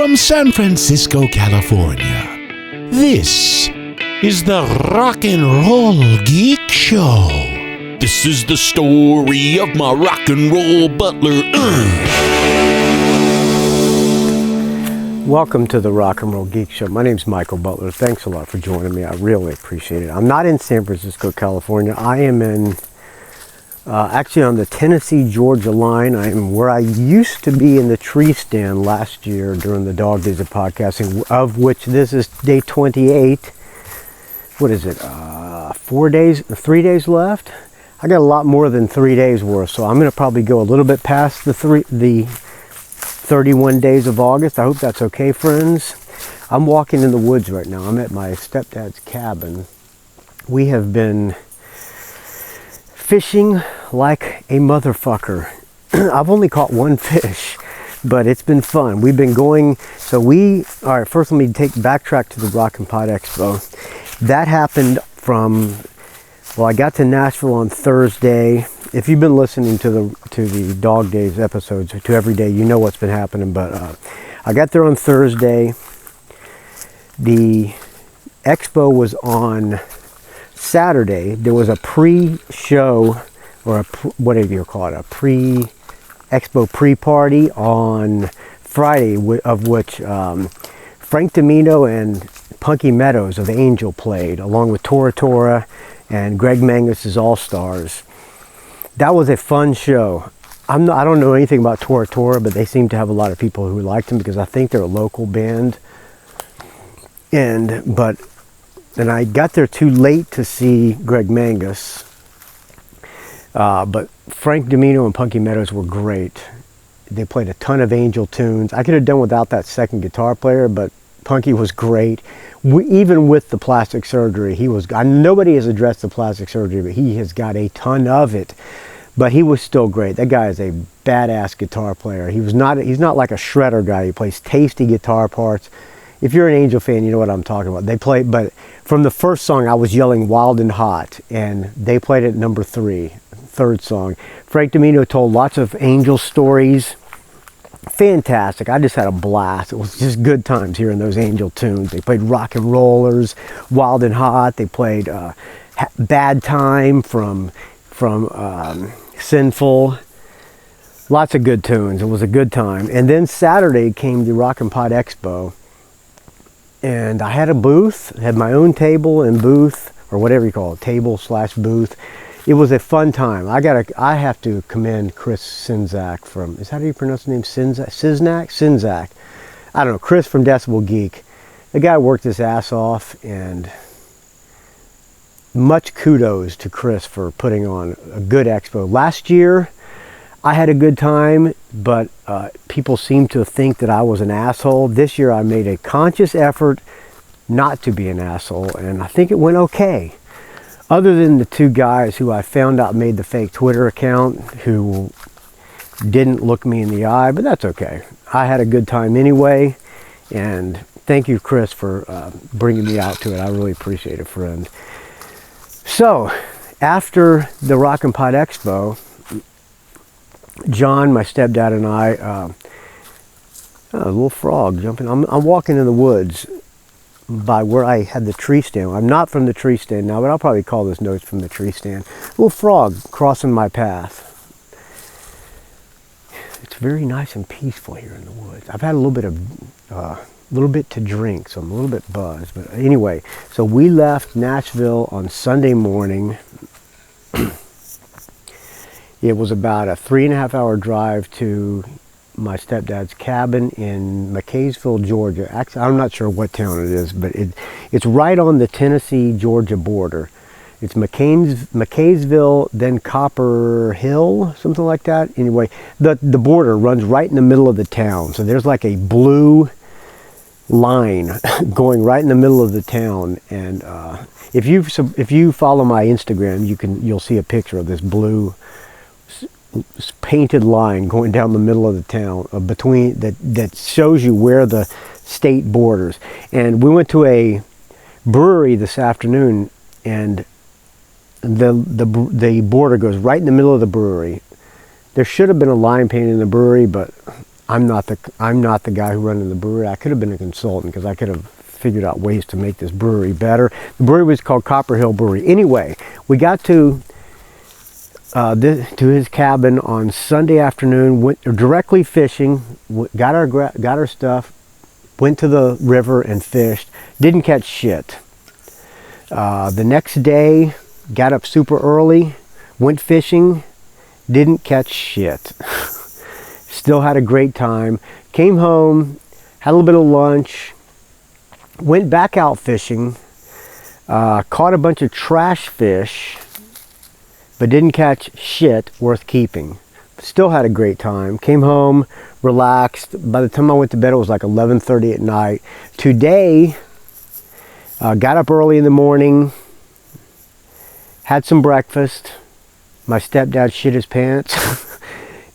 from San Francisco, California. This is the Rock and Roll Geek Show. This is the story of my rock and roll butler. Welcome to the Rock and Roll Geek Show. My name's Michael Butler. Thanks a lot for joining me. I really appreciate it. I'm not in San Francisco, California. I am in actually on the Tennessee-Georgia line. I am where I used to be in the Treestand last year during the Dog Days of Podcasting, of which this is day 28. What is it? 3 days left? I got a lot more than 3 days worth, so I'm going to probably go a little bit past the 31 days of August. I hope that's okay, friends. I'm walking in the woods right now. I'm at my stepdad's cabin. We have been fishing like a motherfucker. I've only caught one fish, but it's been fun. We've been going, all right, first let me backtrack to the Rock and Pod Expo. That happened I got to Nashville on Thursday. If you've been listening to the Dog Days episodes, to every day, you know what's been happening, but I got there on Thursday. The expo was on Saturday. There was a pre-show, or whatever you call it, a pre-expo pre-party on Friday, of which Frank Domino and Punky Meadows of Angel played, along with Tora Tora and Greg Mangus's All-Stars. That was a fun show. I don't know anything about Tora Tora, but they seem to have a lot of people who liked them because I think they're a local band. And I got there too late to see Greg Mangus. But Frank Domino and Punky Meadows were great. They played a ton of Angel tunes. I could have done without that second guitar player, but Punky was great. Even with the plastic surgery, nobody has addressed the plastic surgery, but he has got a ton of it. But he was still great. That guy is a badass guitar player. He's not like a shredder guy. He plays tasty guitar parts. If you're an Angel fan, you know what I'm talking about. But from the first song, I was yelling "Wild and Hot," and they played it number 3, third song. Frank Domino told lots of Angel stories. Fantastic. I just had a blast. It was just good times hearing those Angel tunes. They played Rock and Rollers, Wild and Hot. They played Bad Time from Sinful. Lots of good tunes. It was a good time. And then Saturday came the Rock and Pod Expo. And I had a booth, had my own table and booth, or whatever you call it, table/booth. It was a fun time. I have to commend Chris Czynszak from, is that how you pronounce the name? Czynszak? I don't know, Chris from Decibel Geek. The guy worked his ass off, and much kudos to Chris for putting on a good expo. Last year, I had a good time, but people seem to think that I was an asshole. This year, I made a conscious effort not to be an asshole, and I think it went okay. Other than the two guys who I found out made the fake Twitter account, who didn't look me in the eye, but that's okay. I had a good time anyway, and thank you, Chris, for bringing me out to it. I really appreciate it, friend. So, after the Rock and Pod Expo, John, my stepdad, and I, a little frog jumping. I'm walking in the woods by where I had the tree stand. I'm not from the tree stand now, but I'll probably call this notes from the tree stand. A little frog crossing my path. It's very nice and peaceful here in the woods. I've had a little bit to drink, so I'm a little bit buzzed. But anyway, so we left Nashville on Sunday morning. It was about a 3.5-hour drive to my stepdad's cabin in McKaysville, Georgia. Actually, I'm not sure what town it is, but it's right on the Tennessee-Georgia border. It's McKaysville, then Copper Hill, something like that. Anyway, the border runs right in the middle of the town. So there's like a blue line going right in the middle of the town. And if you follow my Instagram, you'll see a picture of this blue painted line going down the middle of the town between that shows you where the state borders. And we went to a brewery this afternoon, and the border goes right in the middle of the brewery. There should have been a line painted in the brewery, but I'm not the guy who running the brewery. I could have been a consultant because I could have figured out ways to make this brewery better. The brewery was called Copper Hill Brewery. Anyway, we got to his cabin on Sunday afternoon. Went directly fishing. Got our stuff. Went to the river and fished. Didn't catch shit. The next day, got up super early. Went fishing. Didn't catch shit. Still had a great time. Came home, had a little bit of lunch, went back out fishing, caught a bunch of trash fish, but didn't catch shit worth keeping. Still had a great time. Came home, relaxed. By the time I went to bed, it was like 11:30 at night. Today, got up early in the morning, had some breakfast. My stepdad shit his pants.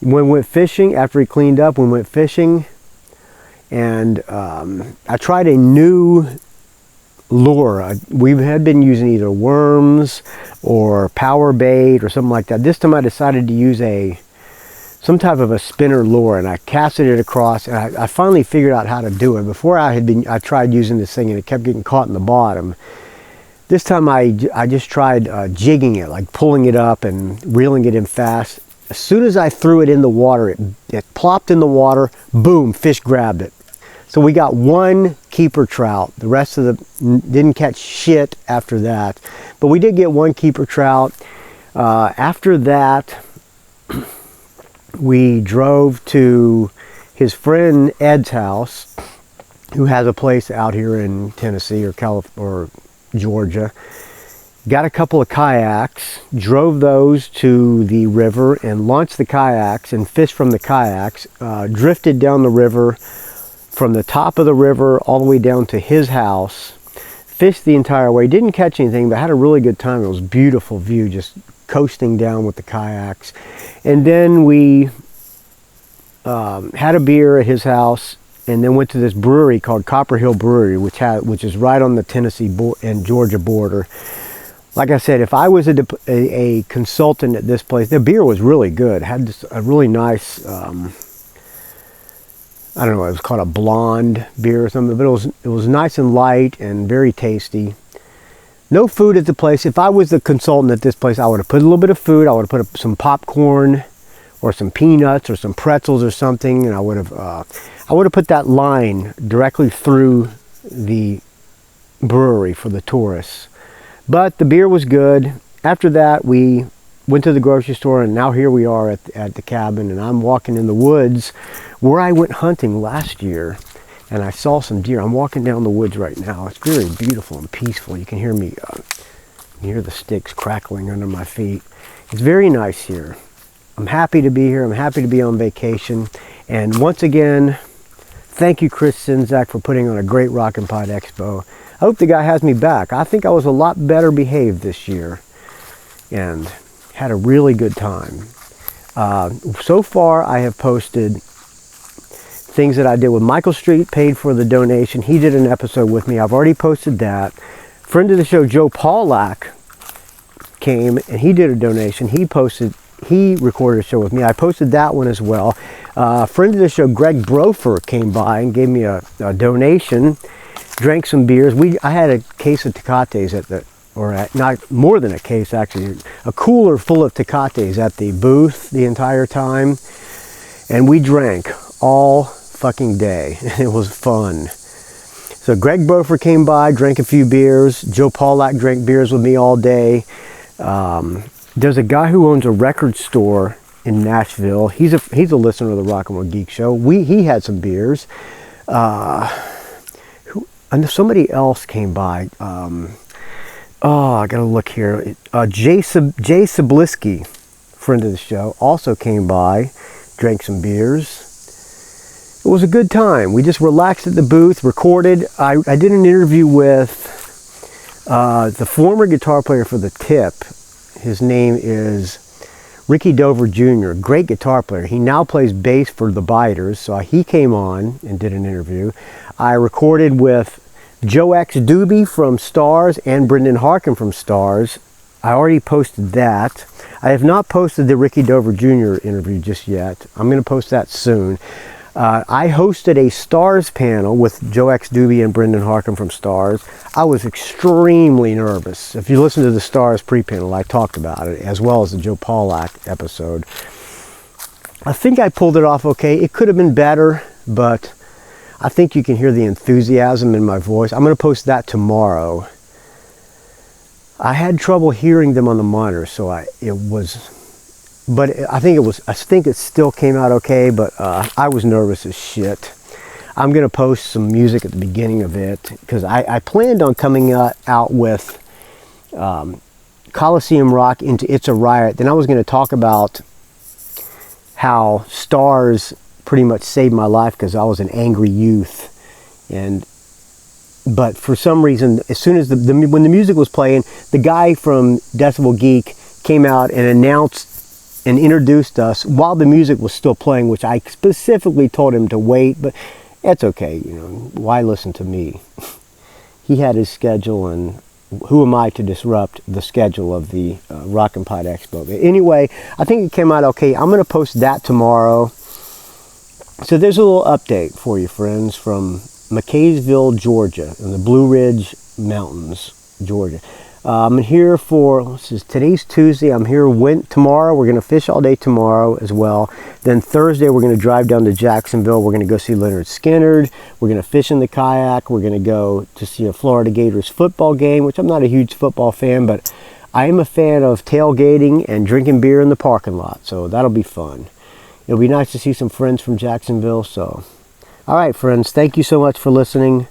We went fishing. After he cleaned up, we went fishing. And I tried a new lure. We had been using either worms or power bait or something like that. This time I decided to use some type of a spinner lure, and I casted it across, and I finally figured out how to do it. Before I tried using this thing and it kept getting caught in the bottom. This time I just tried jigging it, like pulling it up and reeling it in fast. As soon as I threw it in the water, it plopped in the water, boom, fish grabbed it. So we got one keeper trout. The rest of didn't catch shit after that. But we did get one keeper trout. After that, we drove to his friend Ed's house, who has a place out here in Tennessee or Georgia. Got a couple of kayaks, drove those to the river and launched the kayaks and fished from the kayaks, drifted down the river from the top of the river all the way down to his house, fished the entire way, didn't catch anything, but had a really good time. It was a beautiful view, just coasting down with the kayaks. And then we had a beer at his house, and then went to this brewery called Copper Hill Brewery, which is right on the Tennessee and Georgia border. Like I said, if I was a consultant at this place, the beer was really good. It had a really nice, I don't know, it was called a blonde beer or something, but it was nice and light and very tasty. No food at the place. If I was the consultant at this place, I would have put a little bit of food. I would have put some popcorn or some peanuts or some pretzels or something, and I would have put that line directly through the brewery for the tourists. But the beer was good. After that, we went to the grocery store, and now here we are at the cabin, and I'm walking in the woods where I went hunting last year, and I saw some deer. I'm walking down the woods right now. It's very beautiful and peaceful. You can hear me, hear the sticks crackling under my feet. It's very nice here. I'm happy to be here. I'm happy to be on vacation. And once again, thank you, Chris Sinzak, for putting on a great Rock and Pod Expo. I hope the guy has me back. I think I was a lot better behaved this year and had a really good time. So far, I have posted things that I did with Michael Street, paid for the donation. He did an episode with me. I've already posted that. Friend of the show, Joe Pawlak, came and he did a donation. He recorded a show with me. I posted that one as well. Friend of the show, Greg Brofer, came by and gave me a donation. Drank some beers. I had a case of Tecates not more than a case actually, a cooler full of Tecates at the booth the entire time. And we drank all fucking day. It was fun. So Greg Brofer came by, drank a few beers. Joe Pawlak drank beers with me all day. There's a guy who owns a record store in Nashville. He's a listener of the Rock and Roll Geek Show. He had some beers. And somebody else came by. I gotta look here. Jay Sblisky, friend of the show, also came by, drank some beers. It was a good time. We just relaxed at the booth, recorded. I did an interview with the former guitar player for The Tip. His name is Ricky Dover Jr., great guitar player. He now plays bass for the Biters, so he came on and did an interview. I recorded with Joe X. Doobie from Stars and Brendan Harkin from Stars. I already posted that. I have not posted the Ricky Dover Jr. interview just yet. I'm going to post that soon. I hosted a Stars panel with Joe X. Doobie and Brendan Harkin from Stars. I was extremely nervous. If you listen to the Stars pre-panel, I talked about it, as well as the Joe Pawlak episode. I think I pulled it off okay. It could have been better, but I think you can hear the enthusiasm in my voice. I'm going to post that tomorrow. I had trouble hearing them on the monitor, so I think it still came out okay, but I was nervous as shit. I'm going to post some music at the beginning of it, because I planned on coming out with Coliseum Rock into It's a Riot. Then I was going to talk about how Stars pretty much saved my life because I was an angry youth. But for some reason, as soon as when the music was playing, the guy from Decibel Geek came out and announced and introduced us while the music was still playing, which I specifically told him to wait, but it's okay, you know, why listen to me? He had his schedule, and who am I to disrupt the schedule of the Rock and Pod Expo? But anyway, I think it came out okay. I'm going to post that tomorrow. So there's a little update for you, friends, from McKaysville, Georgia, in the Blue Ridge Mountains, Georgia. I'm here for, today's Tuesday, I'm here tomorrow. We're going to fish all day tomorrow as well. Then Thursday, we're going to drive down to Jacksonville. We're going to go see Leonard Skinner. We're going to fish in the kayak. We're going to go to see a Florida Gators football game, which I'm not a huge football fan, but I am a fan of tailgating and drinking beer in the parking lot. So that'll be fun. It'll be nice to see some friends from Jacksonville. So, all right, friends, thank you so much for listening.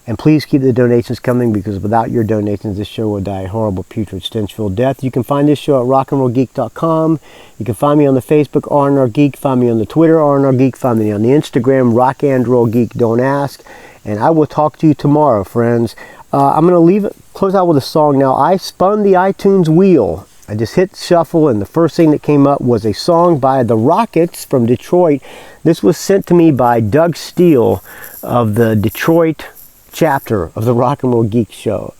And please keep the donations coming, because without your donations, this show will die a horrible, putrid, stench-filled death. You can find this show at rockandrollgeek.com. You can find me on the Facebook, R&R Geek. Find me on the Twitter, R&R Geek. Find me on the Instagram, Rock and Roll Geek. Don't ask. And I will talk to you tomorrow, friends. I'm going to close out with a song now. I spun the iTunes wheel. I just hit shuffle, and the first thing that came up was a song by the Rockets from Detroit. This was sent to me by Doug Steele of the Detroit chapter of the Rock and Roll Geek Show.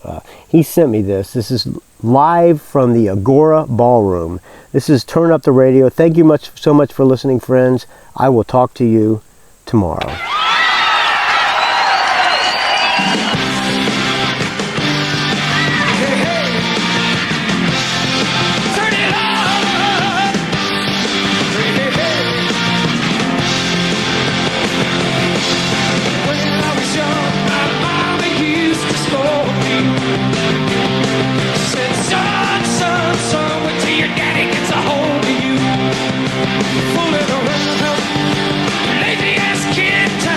He sent me this. This is live from the Agora Ballroom. This is Turn Up the Radio. Thank you so much for listening, friends. I will talk to you tomorrow. Fooling around, lazy ass kid.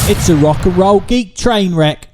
It's a rock and roll geek train wreck.